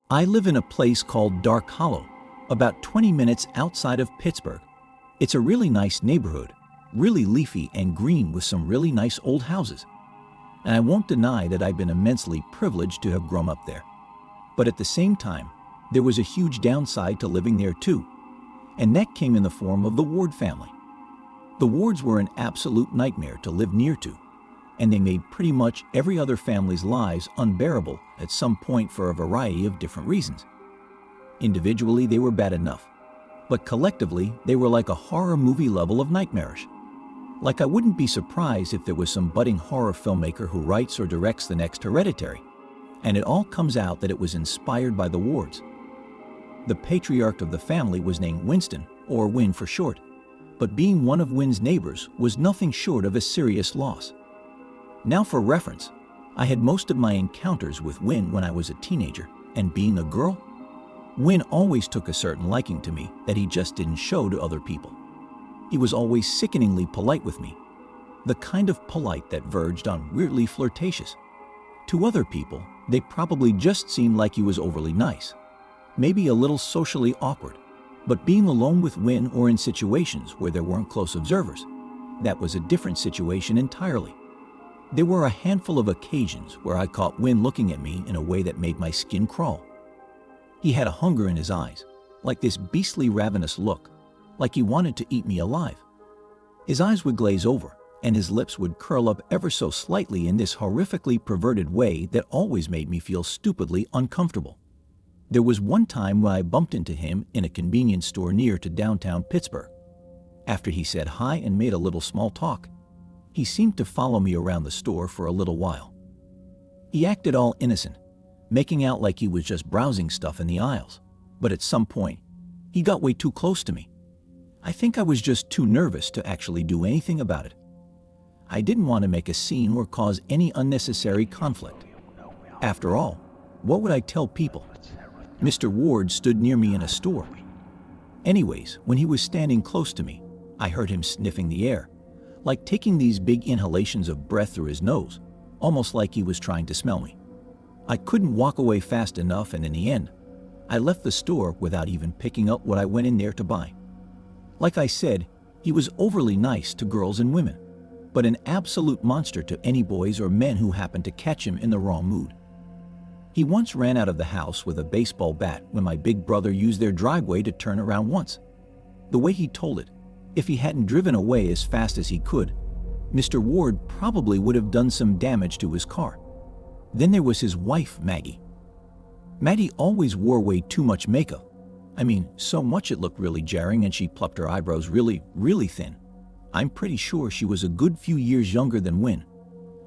I live in a place called Dark Hollow, about 20 minutes outside of Pittsburgh. It's a really nice neighborhood, really leafy and green with some really nice old houses. And I won't deny that I've been immensely privileged to have grown up there. But at the same time, there was a huge downside to living there too, and that came in the form of the Ward family. The Wards were an absolute nightmare to live near to, and they made pretty much every other family's lives unbearable at some point for a variety of different reasons. Individually, they were bad enough, but collectively, they were like a horror movie level of nightmarish. Like I wouldn't be surprised if there was some budding horror filmmaker who writes or directs the next Hereditary, and it all comes out that it was inspired by the Wards. The patriarch of the family was named Winston, or Win for short, but being one of Win's neighbors was nothing short of a serious loss. Now for reference, I had most of my encounters with Win when I was a teenager, and being a girl, Win always took a certain liking to me that he just didn't show to other people. He was always sickeningly polite with me, the kind of polite that verged on weirdly flirtatious. To other people, they probably just seemed like he was overly nice, maybe a little socially awkward, but being alone with Win or in situations where there weren't close observers, that was a different situation entirely. There were a handful of occasions where I caught Win looking at me in a way that made my skin crawl. He had a hunger in his eyes, like this beastly ravenous look, like he wanted to eat me alive. His eyes would glaze over, and his lips would curl up ever so slightly in this horrifically perverted way that always made me feel stupidly uncomfortable. There was one time when I bumped into him in a convenience store near to downtown Pittsburgh. After he said hi and made a little small talk, he seemed to follow me around the store for a little while. He acted all innocent, making out like he was just browsing stuff in the aisles, but at some point, he got way too close to me. I think I was just too nervous to actually do anything about it. I didn't want to make a scene or cause any unnecessary conflict. After all, what would I tell people? Mr. Ward stood near me in a store. Anyways, when he was standing close to me, I heard him sniffing the air, like taking these big inhalations of breath through his nose, almost like he was trying to smell me. I couldn't walk away fast enough, and in the end, I left the store without even picking up what I went in there to buy. Like I said, he was overly nice to girls and women, but an absolute monster to any boys or men who happened to catch him in the wrong mood. He once ran out of the house with a baseball bat when my big brother used their driveway to turn around once. The way he told it, if he hadn't driven away as fast as he could, Mr. Ward probably would have done some damage to his car. Then there was his wife, Maggie. Maggie always wore way too much makeup. I mean, so much it looked really jarring, and she plucked her eyebrows really, really thin. I'm pretty sure she was a good few years younger than Win,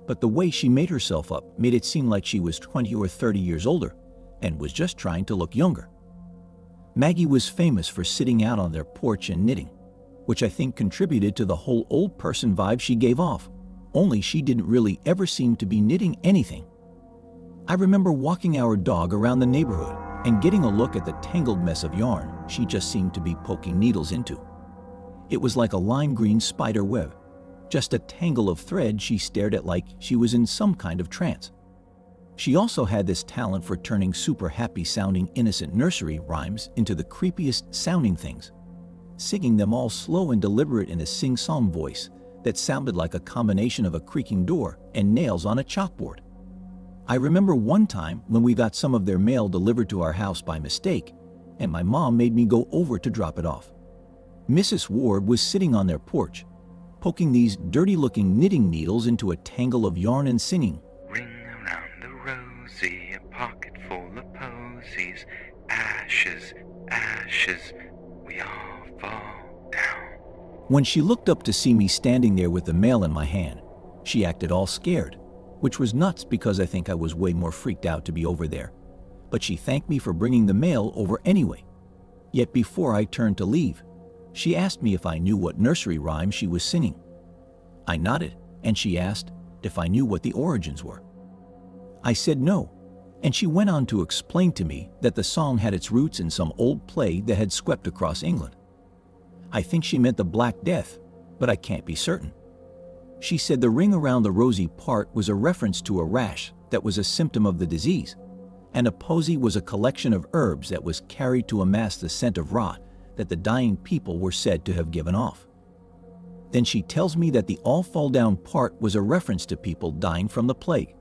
but the way she made herself up made it seem like she was 20 or 30 years older and was just trying to look younger. Maggie was famous for sitting out on their porch and knitting, which I think contributed to the whole old person vibe she gave off, only she didn't really ever seem to be knitting anything. I remember walking our dog around the neighborhood and getting a look at the tangled mess of yarn she just seemed to be poking needles into. It was like a lime green spider web, just a tangle of thread she stared at like she was in some kind of trance. She also had this talent for turning super happy sounding innocent nursery rhymes into the creepiest sounding things, singing them all slow and deliberate in a sing-song voice that sounded like a combination of a creaking door and nails on a chalkboard. I remember one time when we got some of their mail delivered to our house by mistake, and my mom made me go over to drop it off. Mrs. Ward was sitting on their porch, poking these dirty-looking knitting needles into a tangle of yarn and singing, "Ring around the rosy, a pocket full of posies, ashes, ashes, we all fall down." When she looked up to see me standing there with the mail in my hand, she acted all scared, which was nuts because I think I was way more freaked out to be over there. But she thanked me for bringing the mail over anyway. Yet before I turned to leave, she asked me if I knew what nursery rhyme she was singing. I nodded, and she asked if I knew what the origins were. I said no, and she went on to explain to me that the song had its roots in some old plague that had swept across England. I think she meant the Black Death, but I can't be certain. She said the ring around the rosy part was a reference to a rash that was a symptom of the disease, and a posy was a collection of herbs that was carried to amass the scent of rot that the dying people were said to have given off. Then she tells me that the all fall down part was a reference to people dying from the plague.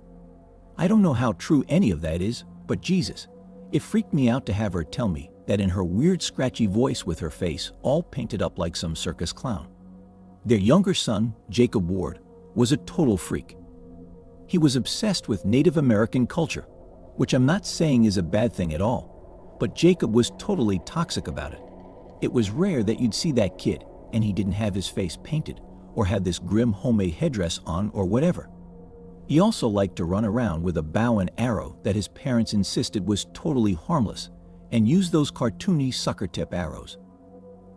I don't know how true any of that is, but Jesus, it freaked me out to have her tell me that in her weird scratchy voice with her face all painted up like some circus clown. Their younger son, Jacob Ward, was a total freak. He was obsessed with Native American culture, which I'm not saying is a bad thing at all, but Jacob was totally toxic about it. It was rare that you'd see that kid and he didn't have his face painted or had this grim homemade headdress on or whatever. He also liked to run around with a bow and arrow that his parents insisted was totally harmless and use those cartoony sucker tip arrows.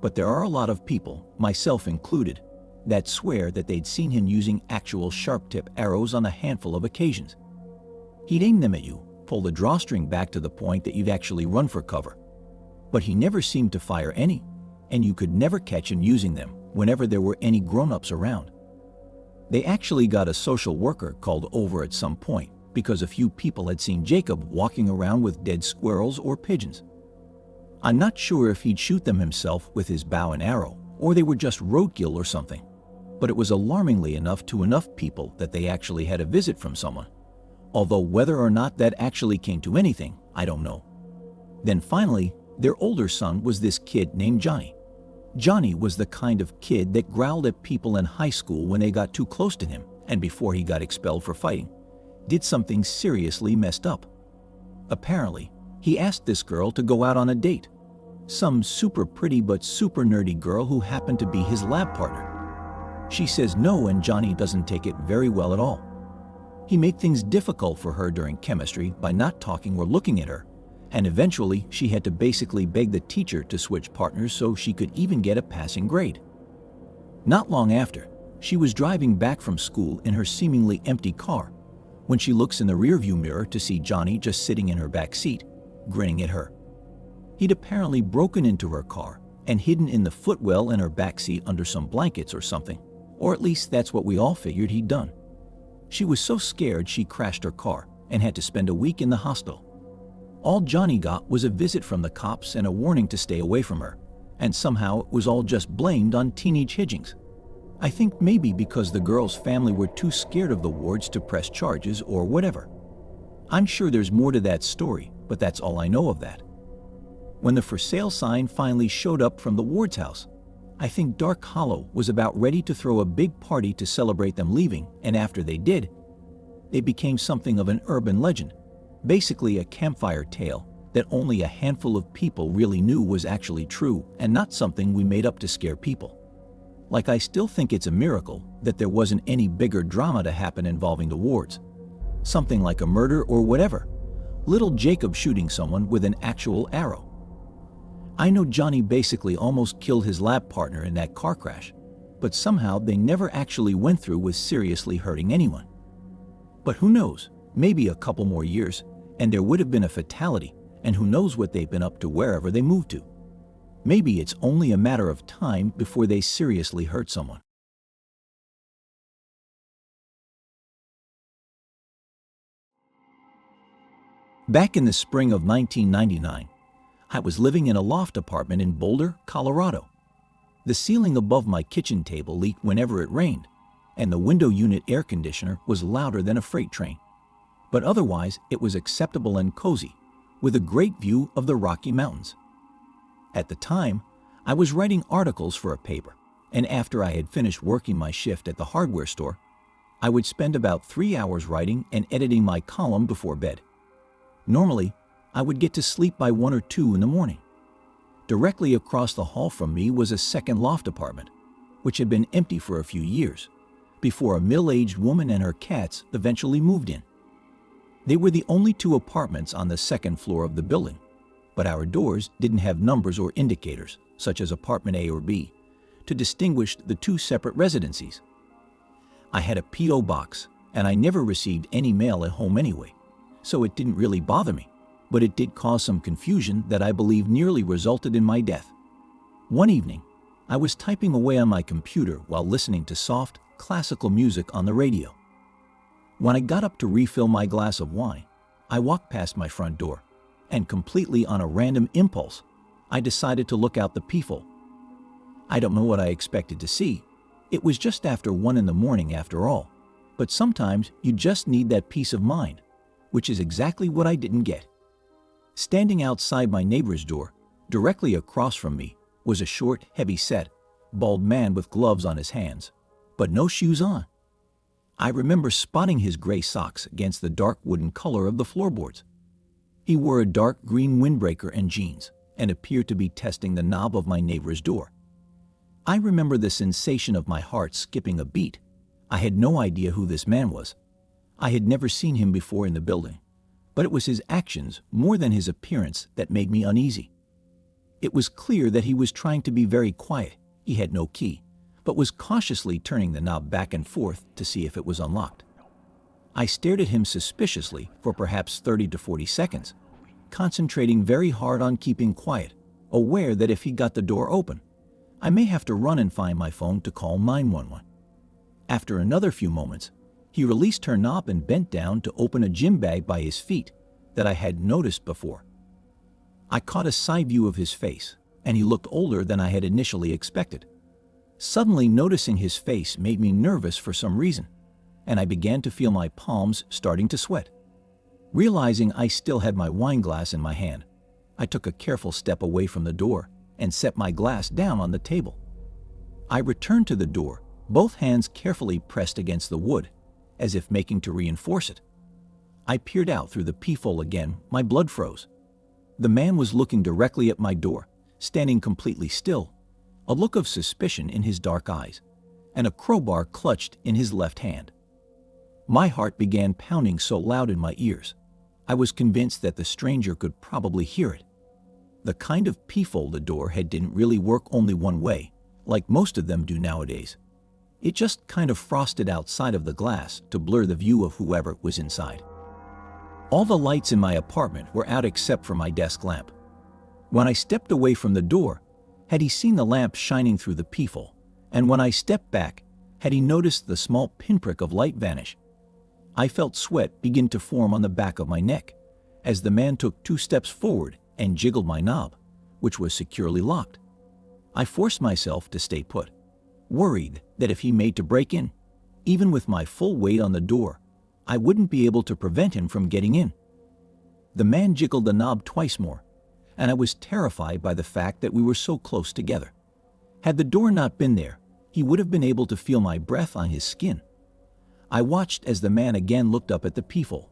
But there are a lot of people, myself included, that swear that they'd seen him using actual sharp tip arrows on a handful of occasions. He'd aim them at you, pull the drawstring back to the point that you'd actually run for cover. But he never seemed to fire any, and you could never catch him using them whenever there were any grown-ups around. They actually got a social worker called over at some point because a few people had seen Jacob walking around with dead squirrels or pigeons. I'm not sure if he'd shoot them himself with his bow and arrow, or they were just roadkill or something, but it was alarmingly enough to enough people that they actually had a visit from someone. Although whether or not that actually came to anything, I don't know. Then finally, their older son was this kid named Johnny. Johnny was the kind of kid that growled at people in high school when they got too close to him, and before he got expelled for fighting, did something seriously messed up. Apparently, he asked this girl to go out on a date. Some super pretty but super nerdy girl who happened to be his lab partner. She says no, and Johnny doesn't take it very well at all. He made things difficult for her during chemistry by not talking or looking at her, and eventually she had to basically beg the teacher to switch partners so she could even get a passing grade. Not long after, she was driving back from school in her seemingly empty car when she looks in the rearview mirror to see Johnny just sitting in her back seat, grinning at her. He'd apparently broken into her car and hidden in the footwell in her back seat under some blankets or something, or at least that's what we all figured he'd done. She was so scared she crashed her car and had to spend a week in the hospital. All Johnny got was a visit from the cops and a warning to stay away from her, and somehow it was all just blamed on teenage Hidgings. I think maybe because the girl's family were too scared of the Wards to press charges or whatever. I'm sure there's more to that story, but that's all I know of that. When the for sale sign finally showed up from the Ward's house, I think Dark Hollow was about ready to throw a big party to celebrate them leaving, and after they did, they became something of an urban legend, basically a campfire tale that only a handful of people really knew was actually true and not something we made up to scare people. Like, I still think it's a miracle that there wasn't any bigger drama to happen involving the Wards. Something like a murder or whatever. Little Jacob shooting someone with an actual arrow. I know Johnny basically almost killed his lab partner in that car crash, but somehow they never actually went through with seriously hurting anyone. But who knows, maybe a couple more years, and there would have been a fatality, and who knows what they've been up to wherever they moved to. Maybe it's only a matter of time before they seriously hurt someone. Back in the spring of 1999, I was living in a loft apartment in Boulder, Colorado. The ceiling above my kitchen table leaked whenever it rained, and the window unit air conditioner was louder than a freight train. But otherwise, it was acceptable and cozy, with a great view of the Rocky Mountains. At the time, I was writing articles for a paper, and after I had finished working my shift at the hardware store, I would spend about 3 hours writing and editing my column before bed. Normally, I would get to sleep by 1 or 2 in the morning. Directly across the hall from me was a second loft apartment, which had been empty for a few years, before a middle-aged woman and her cats eventually moved in. They were the only 2 apartments on the second floor of the building, but our doors didn't have numbers or indicators, such as apartment A or B, to distinguish the 2 separate residencies. I had a P.O. box, and I never received any mail at home anyway, so it didn't really bother me, but it did cause some confusion that I believe nearly resulted in my death. One evening, I was typing away on my computer while listening to soft, classical music on the radio. When I got up to refill my glass of wine, I walked past my front door, and completely on a random impulse, I decided to look out the peephole. I don't know what I expected to see. It was just after 1 in the morning after all, but sometimes you just need that peace of mind, which is exactly what I didn't get. Standing outside my neighbor's door, directly across from me, was a short, heavy-set, bald man with gloves on his hands, but no shoes on. I remember spotting his gray socks against the dark wooden color of the floorboards. He wore a dark green windbreaker and jeans, and appeared to be testing the knob of my neighbor's door. I remember the sensation of my heart skipping a beat. I had no idea who this man was. I had never seen him before in the building, but it was his actions more than his appearance that made me uneasy. It was clear that he was trying to be very quiet. He had no key, but was cautiously turning the knob back and forth to see if it was unlocked. I stared at him suspiciously for perhaps 30 to 40 seconds, concentrating very hard on keeping quiet, aware that if he got the door open, I may have to run and find my phone to call 911. After another few moments, he released her knob and bent down to open a gym bag by his feet that I had noticed before. I caught a side view of his face, and he looked older than I had initially expected. Suddenly noticing his face made me nervous for some reason, and I began to feel my palms starting to sweat. Realizing I still had my wine glass in my hand, I took a careful step away from the door and set my glass down on the table. I returned to the door, both hands carefully pressed against the wood, as if making to reinforce it. I peered out through the peephole again, my blood froze. The man was looking directly at my door, standing completely still, a look of suspicion in his dark eyes, and a crowbar clutched in his left hand. My heart began pounding so loud in my ears, I was convinced that the stranger could probably hear it. The kind of peephole the door had didn't really work only one way, like most of them do nowadays. It just kind of frosted outside of the glass to blur the view of whoever was inside. All the lights in my apartment were out except for my desk lamp. When I stepped away from the door, had he seen the lamp shining through the peephole, and when I stepped back, had he noticed the small pinprick of light vanish? I felt sweat begin to form on the back of my neck, as the man took 2 steps forward and jiggled my knob, which was securely locked. I forced myself to stay put, worried that if he made to break in, even with my full weight on the door, I wouldn't be able to prevent him from getting in. The man jiggled the knob twice more, and I was terrified by the fact that we were so close together. Had the door not been there, he would have been able to feel my breath on his skin. I watched as the man again looked up at the peephole.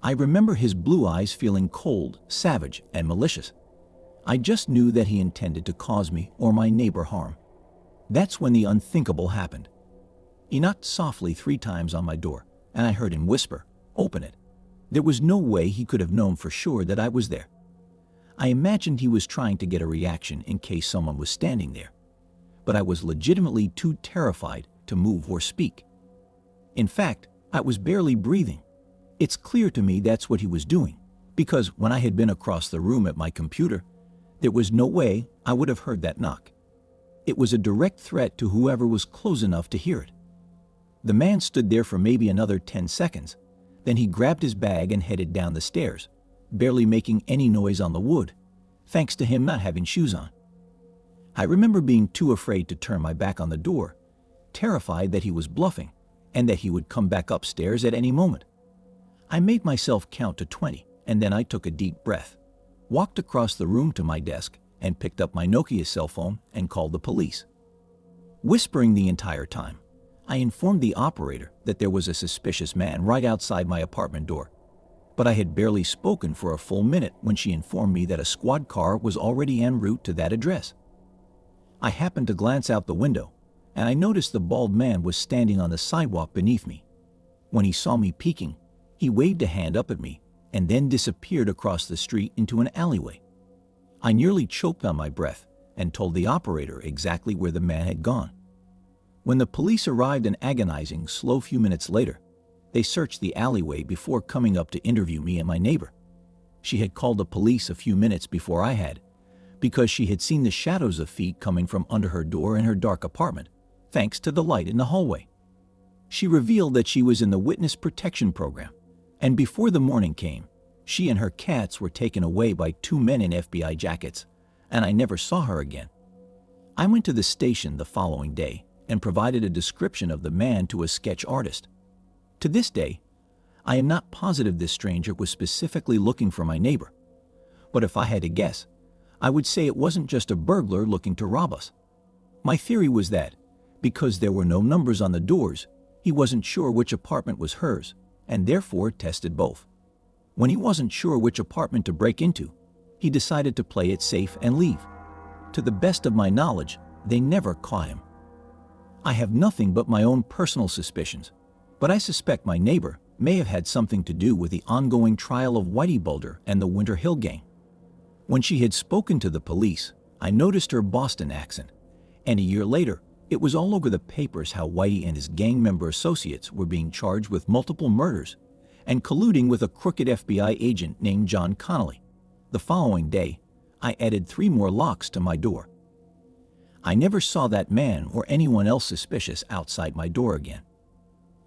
I remember his blue eyes feeling cold, savage, and malicious. I just knew that he intended to cause me or my neighbor harm. That's when the unthinkable happened. He knocked softly 3 times on my door, and I heard him whisper, "Open it." There was no way he could have known for sure that I was there. I imagined he was trying to get a reaction in case someone was standing there, but I was legitimately too terrified to move or speak. In fact, I was barely breathing. It's clear to me that's what he was doing, because when I had been across the room at my computer, there was no way I would have heard that knock. It was a direct threat to whoever was close enough to hear it. The man stood there for maybe another 10 seconds. Then he grabbed his bag and headed down the stairs, barely making any noise on the wood, thanks to him not having shoes on. I remember being too afraid to turn my back on the door, terrified that he was bluffing and that he would come back upstairs at any moment. I made myself count to 20, and then I took a deep breath, walked across the room to my desk, and picked up my Nokia cell phone and called the police. Whispering the entire time, I informed the operator that there was a suspicious man right outside my apartment door, but I had barely spoken for a full minute when she informed me that a squad car was already en route to that address. I happened to glance out the window, and I noticed the bald man was standing on the sidewalk beneath me. When he saw me peeking, he waved a hand up at me and then disappeared across the street into an alleyway. I nearly choked on my breath and told the operator exactly where the man had gone. When the police arrived an agonizing, slow few minutes later, they searched the alleyway before coming up to interview me and my neighbor. She had called the police a few minutes before I had, because she had seen the shadows of feet coming from under her door in her dark apartment, thanks to the light in the hallway. She revealed that she was in the witness protection program, and before the morning came, she and her cats were taken away by two men in FBI jackets, and I never saw her again. I went to the station the following day and provided a description of the man to a sketch artist. To this day, I am not positive this stranger was specifically looking for my neighbor, but if I had to guess, I would say it wasn't just a burglar looking to rob us. My theory was that, because there were no numbers on the doors, he wasn't sure which apartment was hers, and therefore tested both. When he wasn't sure which apartment to break into, he decided to play it safe and leave. To the best of my knowledge, they never caught him. I have nothing but my own personal suspicions, but I suspect my neighbor may have had something to do with the ongoing trial of Whitey Bulger and the Winter Hill Gang. When she had spoken to the police, I noticed her Boston accent, and a year later, it was all over the papers how Whitey and his gang member associates were being charged with multiple murders and colluding with a crooked FBI agent named John Connolly. The following day, I added 3 more locks to my door. I never saw that man or anyone else suspicious outside my door again.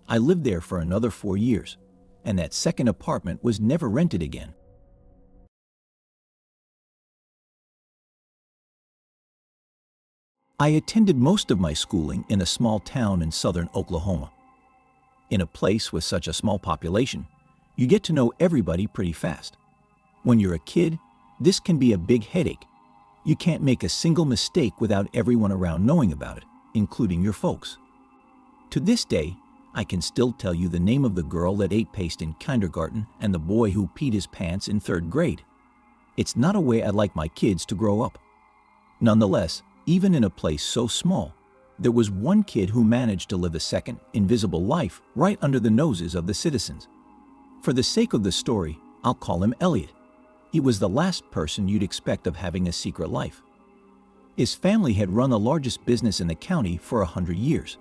I lived there for another 4 years, and that second apartment was never rented again. I attended most of my schooling in a small town in southern Oklahoma. In a place with such a small population, you get to know everybody pretty fast. When you're a kid, this can be a big headache. You can't make a single mistake without everyone around knowing about it, including your folks. To this day, I can still tell you the name of the girl that ate paste in kindergarten and the boy who peed his pants in 3rd grade. It's not a way I'd like my kids to grow up. Nonetheless, even in a place so small, there was one kid who managed to live a second, invisible life right under the noses of the citizens. For the sake of the story, I'll call him Elliot. He was the last person you'd expect of having a secret life. His family had run the largest business in the county for 100 years.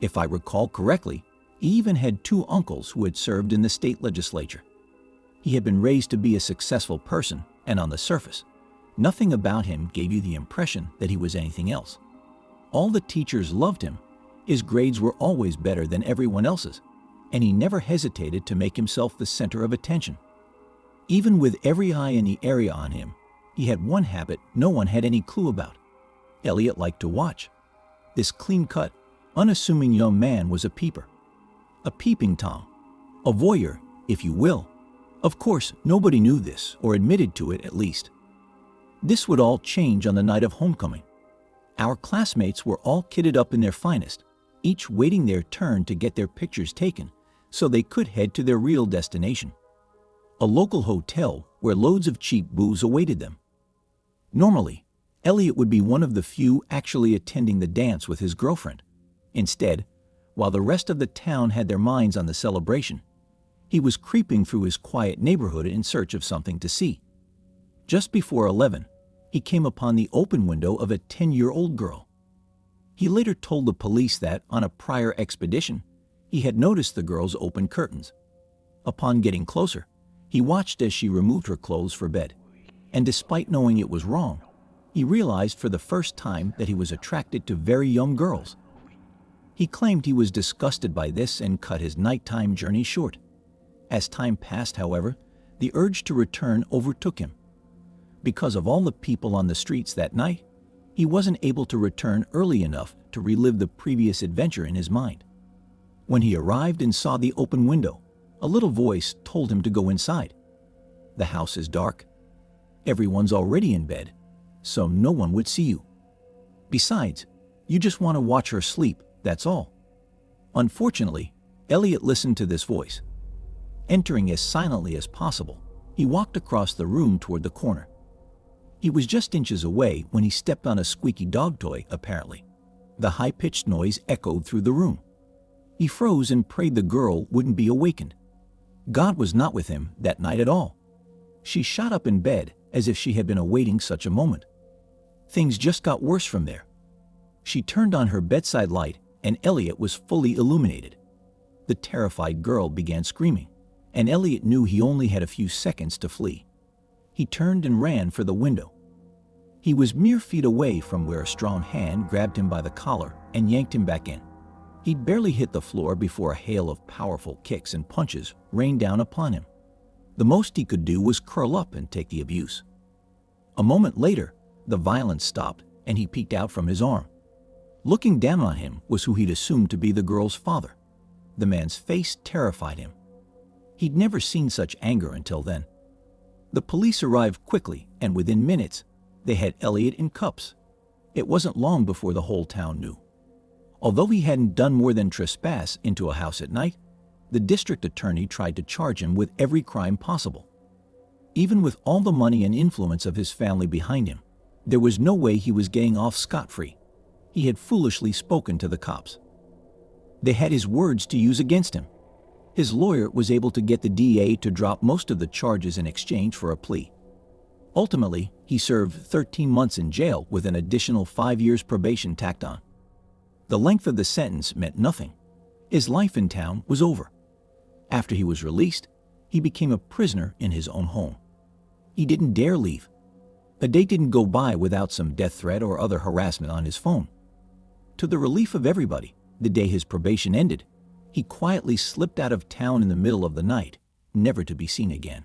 If I recall correctly, he even had 2 uncles who had served in the state legislature. He had been raised to be a successful person, and on the surface, nothing about him gave you the impression that he was anything else. All the teachers loved him, his grades were always better than everyone else's, and he never hesitated to make himself the center of attention. Even with every eye in the area on him, he had one habit no one had any clue about. Elliot liked to watch. This clean-cut, unassuming young man was a peeper. A peeping Tom. A voyeur, if you will. Of course, nobody knew this, or admitted to it at least. This would all change on the night of homecoming. Our classmates were all kitted up in their finest, each waiting their turn to get their pictures taken so they could head to their real destination, a local hotel where loads of cheap booze awaited them. Normally, Elliot would be one of the few actually attending the dance with his girlfriend. Instead, while the rest of the town had their minds on the celebration, he was creeping through his quiet neighborhood in search of something to see. Just before 11, he came upon the open window of a 10-year-old girl. He later told the police that, on a prior expedition, he had noticed the girl's open curtains. Upon getting closer, he watched as she removed her clothes for bed, and despite knowing it was wrong, he realized for the first time that he was attracted to very young girls. He claimed he was disgusted by this and cut his nighttime journey short. As time passed, however, the urge to return overtook him. Because of all the people on the streets that night, he wasn't able to return early enough to relive the previous adventure in his mind. When he arrived and saw the open window, a little voice told him to go inside. The house is dark. Everyone's already in bed, so no one would see you. Besides, you just want to watch her sleep, that's all. Unfortunately, Elliot listened to this voice. Entering as silently as possible, he walked across the room toward the corner. He was just inches away when he stepped on a squeaky dog toy, apparently. The high-pitched noise echoed through the room. He froze and prayed the girl wouldn't be awakened. God was not with him that night at all. She shot up in bed as if she had been awaiting such a moment. Things just got worse from there. She turned on her bedside light and Elliot was fully illuminated. The terrified girl began screaming, and Elliot knew he only had a few seconds to flee. He turned and ran for the window. He was mere feet away from where a strong hand grabbed him by the collar and yanked him back in. He'd barely hit the floor before a hail of powerful kicks and punches rained down upon him. The most he could do was curl up and take the abuse. A moment later, the violence stopped and he peeked out from his arm. Looking down on him was who he'd assumed to be the girl's father. The man's face terrified him. He'd never seen such anger until then. The police arrived quickly, and within minutes, they had Elliot in cuffs. It wasn't long before the whole town knew. Although he hadn't done more than trespass into a house at night, the district attorney tried to charge him with every crime possible. Even with all the money and influence of his family behind him, there was no way he was getting off scot-free. He had foolishly spoken to the cops. They had his words to use against him. His lawyer was able to get the DA to drop most of the charges in exchange for a plea. Ultimately, he served 13 months in jail with an additional 5 years probation tacked on. The length of the sentence meant nothing. His life in town was over. After he was released, he became a prisoner in his own home. He didn't dare leave. A day didn't go by without some death threat or other harassment on his phone. To the relief of everybody, the day his probation ended, he quietly slipped out of town in the middle of the night, never to be seen again.